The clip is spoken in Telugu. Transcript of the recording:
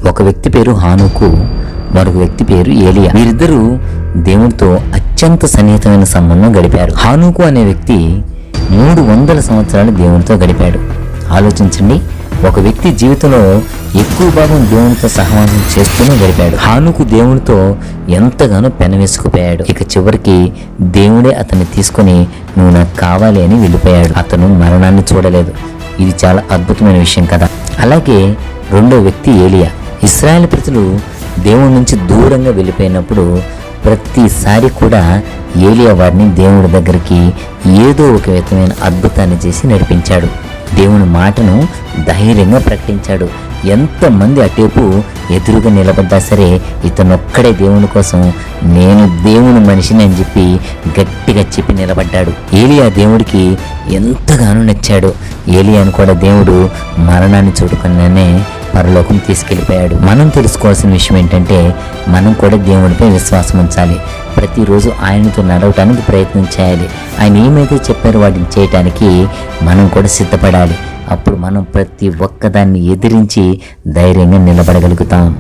ఒక వ్యక్తి పేరు హానోకు, మరొక వ్యక్తి పేరు ఏలియా. వీరిద్దరూ దేవునితో అత్యంత సన్నిహితమైన సంబంధం గడిపారు. హానోకు అనే వ్యక్తి 300 సంవత్సరాలు దేవునితో గడిపాడు. ఆలోచించండి, ఒక వ్యక్తి జీవితంలో ఎక్కువ భాగం దేవునితో సహవాసం చేస్తూనే గడిపాడు. హానోకు దేవునితో ఎంతగానో పెనవేసుకుపోయాడు. ఇక చివరికి దేవుడే అతన్ని తీసుకుని నువ్వు నాకు కావాలి అని వెళ్ళిపోయాడు. అతను మరణాన్ని చూడలేదు. ఇది చాలా అద్భుతమైన విషయం కదా. అలాగే రెండో వ్యక్తి ఏలియా. ఇశ్రాయేలు ప్రజలు దేవుడి నుంచి దూరంగా వెళ్ళిపోయినప్పుడు ప్రతిసారి కూడా ఏలియా వారిని దేవుడి దగ్గరికి ఏదో ఒక విధమైన అద్భుతాన్ని చేసి నడిపించాడు. దేవుని మాటను ధైర్యంగా ప్రకటించాడు. ఎంతమంది అటేపు ఎదురుగా నిలబడ్డా సరే ఇతనొక్కడే దేవుని కోసం నేను దేవుని మనిషిని అని చెప్పి గట్టిగా చెప్పి నిలబడ్డాడు. ఏలియా దేవుడికి ఎంతగానో నచ్చాడు. ఏలియాను కూడా దేవుడు మరణాన్ని చూడకుండానే పరలోకం తీసుకెళ్ళిపోయాడు. మనం తెలుసుకోవాల్సిన విషయం ఏంటంటే మనం కూడా దేవుడిపై విశ్వాసం ఉంచాలి. ప్రతిరోజు ఆయనతో నడవటానికి ప్రయత్నం చేయాలి. ఆయన ఏమైతే చెప్పారో వాటిని చేయటానికి మనం కూడా సిద్ధపడాలి. అప్పుడు మనం ప్రతి ఒక్కదాన్ని ఎదిరించి ధైర్యంగా నిలబడగలుగుతాం.